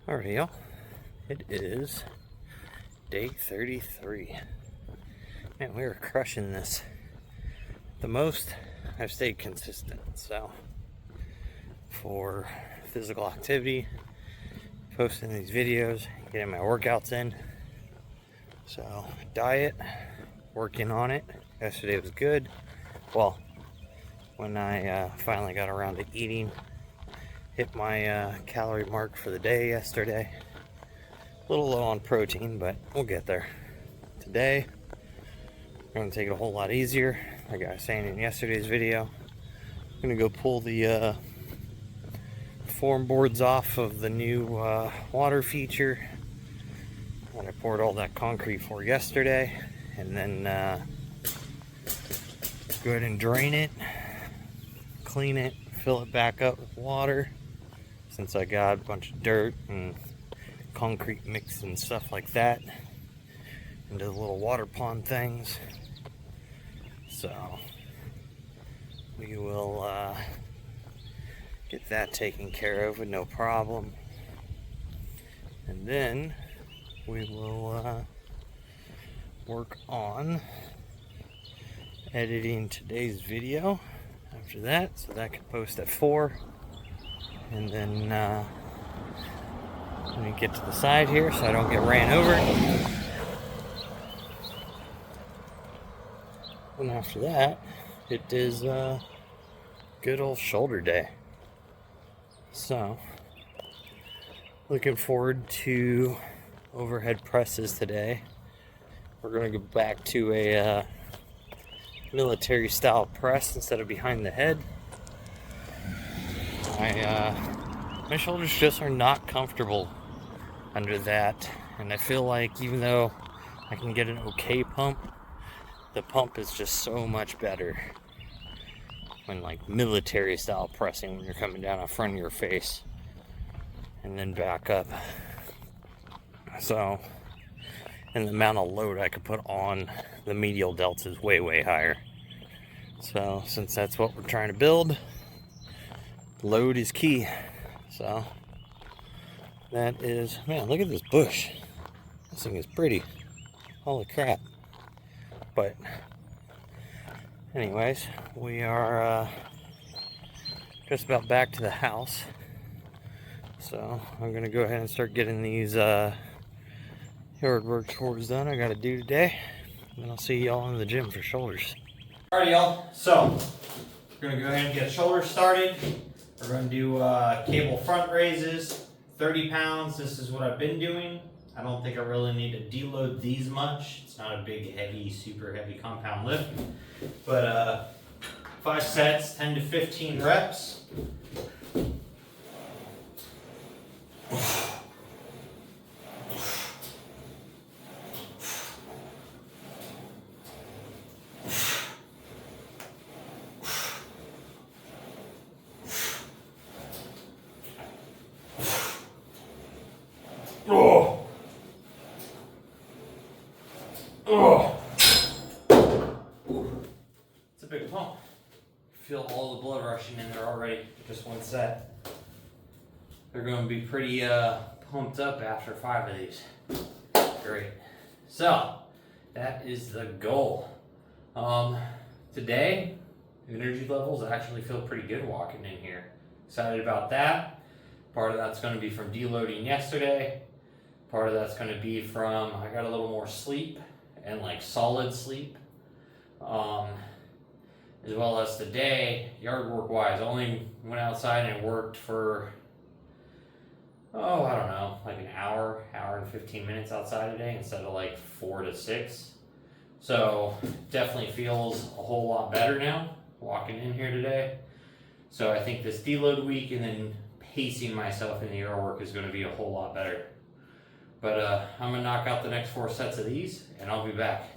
Alright, y'all. It is day 33. Man, we are crushing this. The most, I've stayed consistent. So, for physical activity, posting these videos, getting my workouts in. So, diet, working on it. Yesterday was good. Well, when I finally got around to eating, hit my calorie mark for the day yesterday. A little low on protein, but we'll get there. Today, I'm going to take it a whole lot easier. Like I was saying in yesterday's video, I'm going to go pull the form boards off of the new water feature that I poured all that concrete for yesterday, and then go ahead and drain it, clean it, fill it back up with water, since I got a bunch of dirt and concrete mix and stuff like that into the little water pond things. So we will get that taken care of with no problem, and then we will work on editing today's video after that, so that can post at 4. And then let me get to the side here so I don't get ran over. And after that, it is good old shoulder day. So, looking forward to overhead presses today. We're going to go back to a military style press instead of behind the head. My shoulders just are not comfortable under that, and I feel like even though I can get an okay pump, the pump is just so much better when like military style pressing, when you're coming down in front of your face and then back up. So, and the amount of load I could put on the medial delts is way higher. So since that's what we're trying to build, load is key. So that is, man, look at this bush. This thing is pretty. Holy crap. But anyways, we are just about back to the house. So I'm gonna go ahead and start getting these yard work chores done I gotta do today. And I'll see y'all in the gym for shoulders. Alright, y'all, so we're gonna go ahead and get shoulders started. We're going to do cable front raises, 30 pounds. This is what I've been doing. I don't think I really need to deload these much. It's not a big, heavy, super heavy compound lift. But 5 sets, 10 to 15 reps. Oh. Oh. It's a big pump. Feel all the blood rushing in there already. Just one set. They're going to be pretty pumped up after 5 of these. Great. So that is the goal. Today, energy levels actually feel pretty good walking in here. Excited about that. Part of that's going to be from deloading yesterday. Part of that's going to be from I got a little more sleep and like solid sleep, as well as today, yard work wise, only went outside and worked for I don't know, like an hour and 15 minutes outside today instead of like 4 to 6. So definitely feels a whole lot better now walking in here today. So I think this deload week and then pacing myself in the yard work is going to be a whole lot better. But I'm going to knock out the next 4 sets of these, and I'll be back.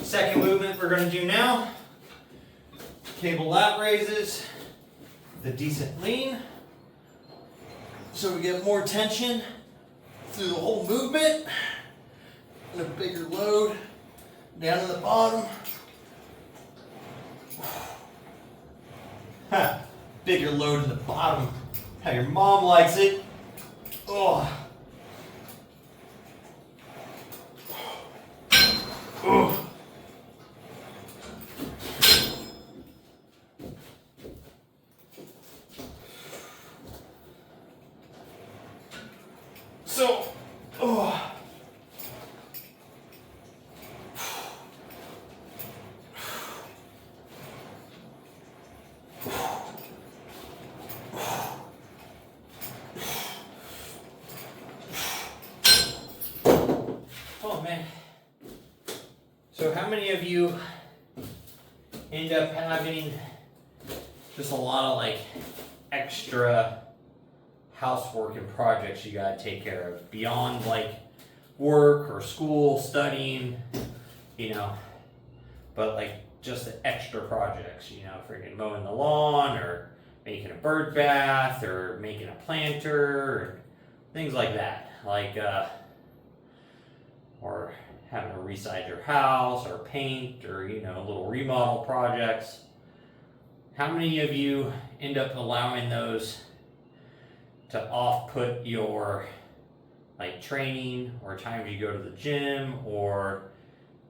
Second movement we're going to do now, cable lat raises, the decent lean. So we get more tension through the whole movement, and a bigger load down to the bottom. Bigger load in the bottom. How your mom likes it. Oh. Ugh. So, oh. Oh man. So how many of you end up having just a lot of like extra housework and projects you gotta take care of beyond like work or school, studying, you know, but like just the extra projects, you know, freaking mowing the lawn or making a bird bath or making a planter or things like that, like or having to reside your house or paint or, you know, little remodel projects. How many of you end up allowing those to off-put your like training or times you go to the gym or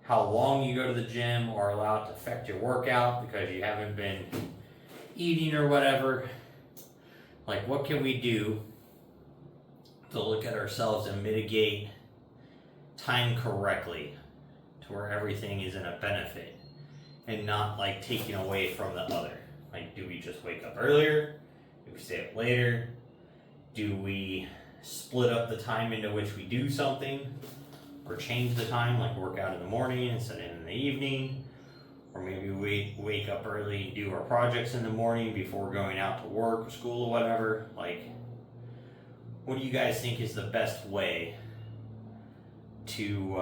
how long you go to the gym or allow it to affect your workout because you haven't been eating or whatever? Like, what can we do to look at ourselves and mitigate time correctly to where everything is in a benefit and not like taking away from the other? Like, do we just wake up earlier? Do we stay up later? Do we split up the time into which we do something or change the time, like work out in the morning instead of in the evening? Or maybe we wake up early and do our projects in the morning before going out to work or school or whatever. Like, what do you guys think is the best way to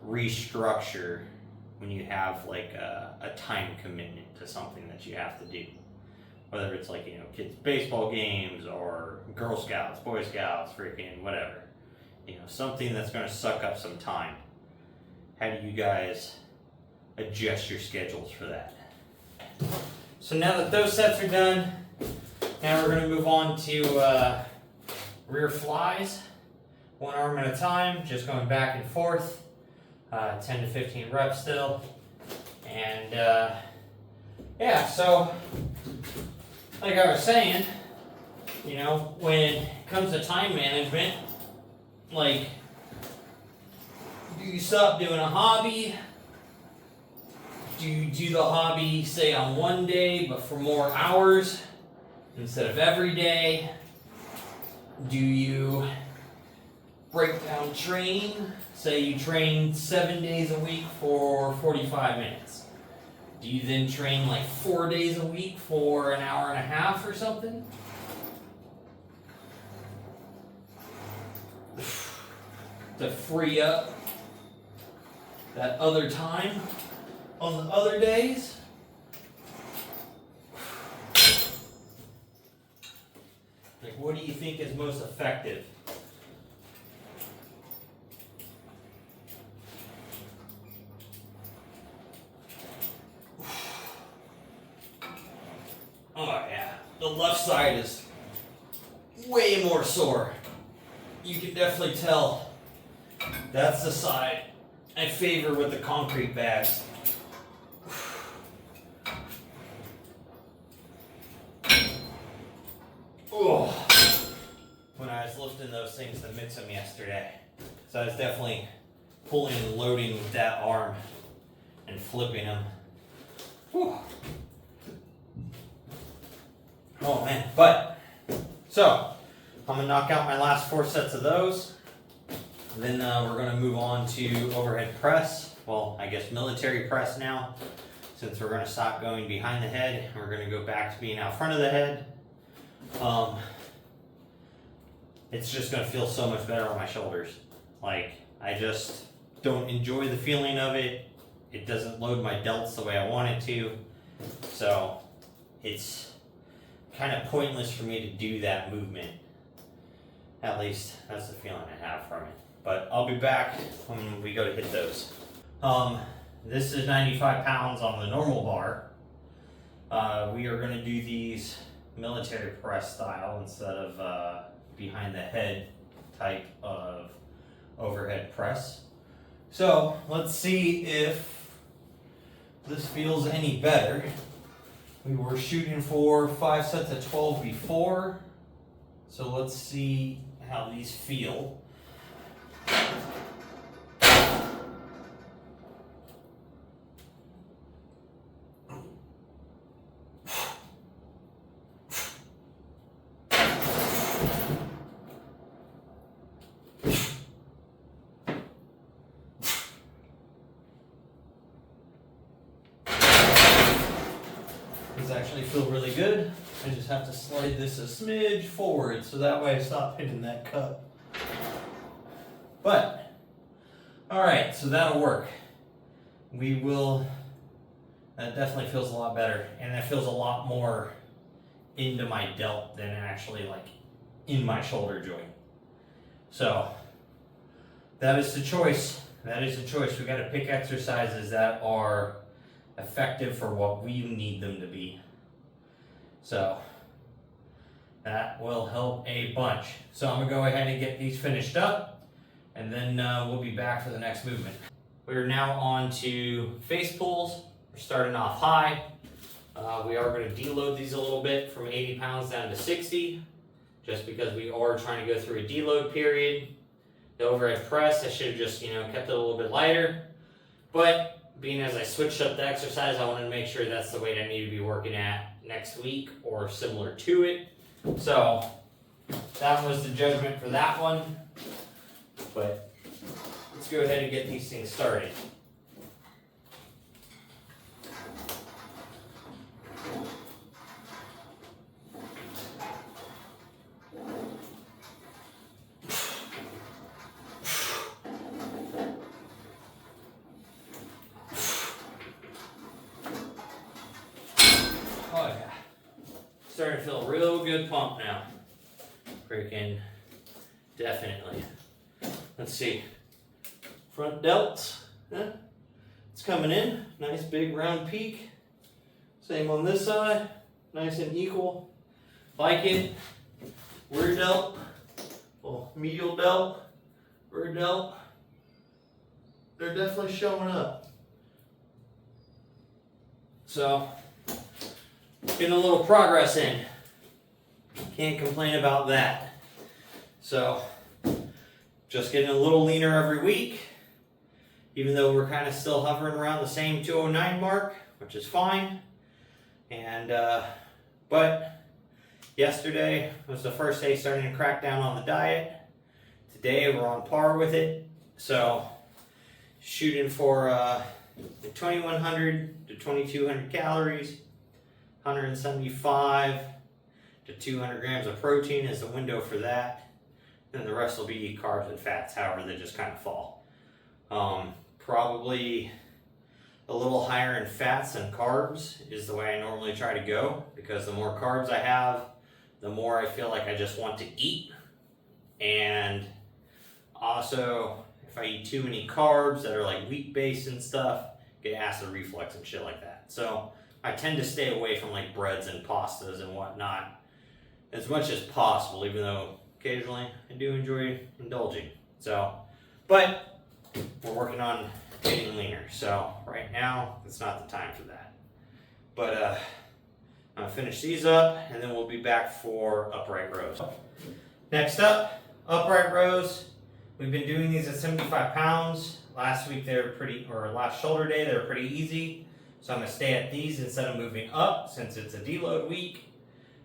restructure when you have like a time commitment to something that you have to do? Whether it's like, you know, kids' baseball games or Girl Scouts, Boy Scouts, freaking whatever. You know, something that's going to suck up some time. How do you guys adjust your schedules for that? So now that those sets are done, now we're going to move on to rear flies. One arm at a time, just going back and forth. 10 to 15 reps still. And yeah, so like I was saying, you know, when it comes to time management, like, do you stop doing a hobby? Do you do the hobby, say, on one day, but for more hours instead of every day? Do you break down training? Say you train 7 days a week for 45 minutes. Do you then train like 4 days a week for an hour and a half or something? To free up that other time on the other days? Like, what do you think is most effective? Oh yeah, the left side is way more sore. You can definitely tell that's the side I favor with the concrete bags. Oh, when I was lifting those things to mix them yesterday. So I was definitely pulling and loading with that arm and flipping them. Whew. Oh man, but, so, I'm going to knock out my last 4 sets of those. Then we're going to move on to overhead press. Well, I guess military press now, since we're going to stop going behind the head. We're going to go back to being out front of the head. It's just going to feel so much better on my shoulders. Like, I just don't enjoy the feeling of it. It doesn't load my delts the way I want it to. So, it's kind of pointless for me to do that movement. At least that's the feeling I have from it. But I'll be back when we go to hit those. This is 95 pounds on the normal bar. We are going to do these military press style instead of behind the head type of overhead press. So let's see if this feels any better. We were shooting for 5 sets of 12 before, so let's see how these feel. These actually feel really good. I just have to slide this a smidge forward so that way I stop hitting that cup. But, alright, so that'll work. That definitely feels a lot better, and that feels a lot more into my delt than actually like in my shoulder joint. So, that is the choice. That is the choice. We got to pick exercises that are effective for what we need them to be. So that will help a bunch. So I'm gonna go ahead and get these finished up, and then we'll be back for the next movement. We're now on to face pulls. We're starting off high. We are going to deload these a little bit from 80 pounds down to 60, just because we are trying to go through a deload period. The overhead press, I should have just kept it a little bit lighter, but being as I switched up the exercise, I wanted to make sure that's the weight I need to be working at next week or similar to it. So that was the judgment for that one. But let's go ahead and get these things started. Oh yeah, starting to feel a real good pump now. Freaking definitely. Let's see. Front delts, it's coming in. Nice big round peak. Same on this side, nice and equal. Like it. Rear delt, well, medial delt, rear delt. They're definitely showing up. So, getting a little progress in. Can't complain about that. So, just getting a little leaner every week, even though we're kind of still hovering around the same 209 mark, which is fine. And, but yesterday was the first day starting to crack down on the diet. Today we're on par with it. So, shooting for 2,100 to 2,200 calories, 175 to 200 grams of protein is the window for that. Then the rest will be carbs and fats, however they just kind of fall. Probably a little higher in fats than carbs is the way I normally try to go, because the more carbs I have, the more I feel like I just want to eat. And also, if I eat too many carbs that are like wheat based and stuff, get acid reflux and shit like that. So I tend to stay away from like breads and pastas and whatnot as much as possible, even though occasionally I do enjoy indulging. So, but we're working on getting leaner. So right now, it's not the time for that. But I'm gonna finish these up, and then we'll be back for upright rows. Next up, upright rows. We've been doing these at 75 pounds. Last week last shoulder day, they were pretty easy. So I'm gonna stay at these instead of moving up since it's a deload week.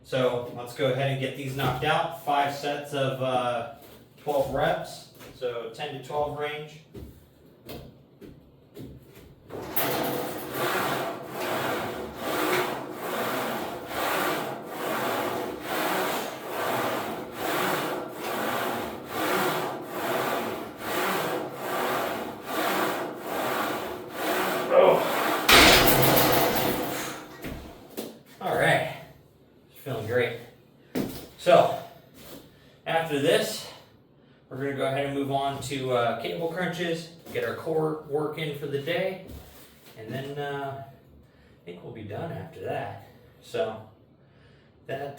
So let's go ahead and get these knocked out. 5 sets of 12 reps, so 10 to 12 range. So, after this, we're going to go ahead and move on to cable crunches, get our core work in for the day, and then I think we'll be done after that. So, that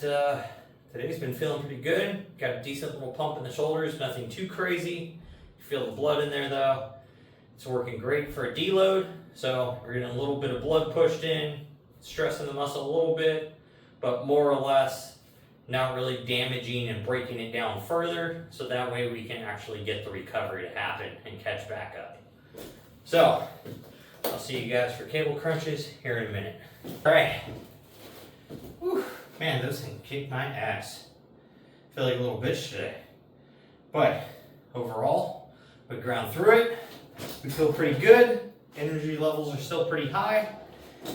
today's been feeling pretty good. Got a decent little pump in the shoulders, nothing too crazy. You feel the blood in there though. It's working great for a deload, so we're getting a little bit of blood pushed in, stressing the muscle a little bit, but more or less not really damaging and breaking it down further, so that way we can actually get the recovery to happen and catch back up. So, I'll see you guys for cable crunches here in a minute. Alright. Whew. Man, this thing kicked my ass. I feel like a little bitch today. But, overall, we ground through it. We feel pretty good. Energy levels are still pretty high.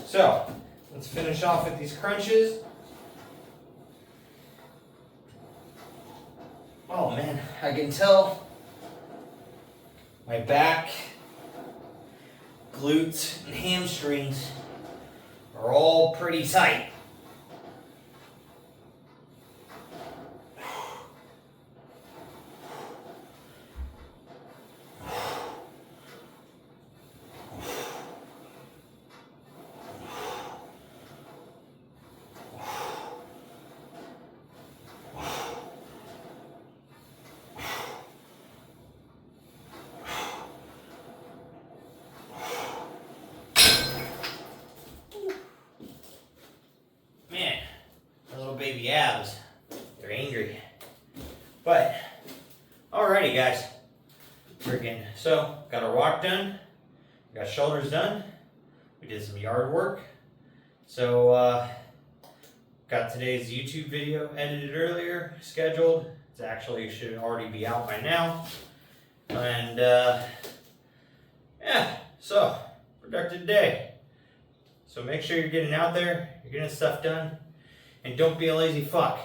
So, let's finish off with these crunches. Oh man, I can tell my back, glutes, and hamstrings are all pretty tight. Baby abs, they're angry. But alrighty guys, so got our walk done, got shoulders done, we did some yard work. So got today's YouTube video edited earlier, scheduled. It actually should already be out by now. And yeah, so productive day. So make sure you're getting out there, you're getting stuff done. And don't be a lazy fuck.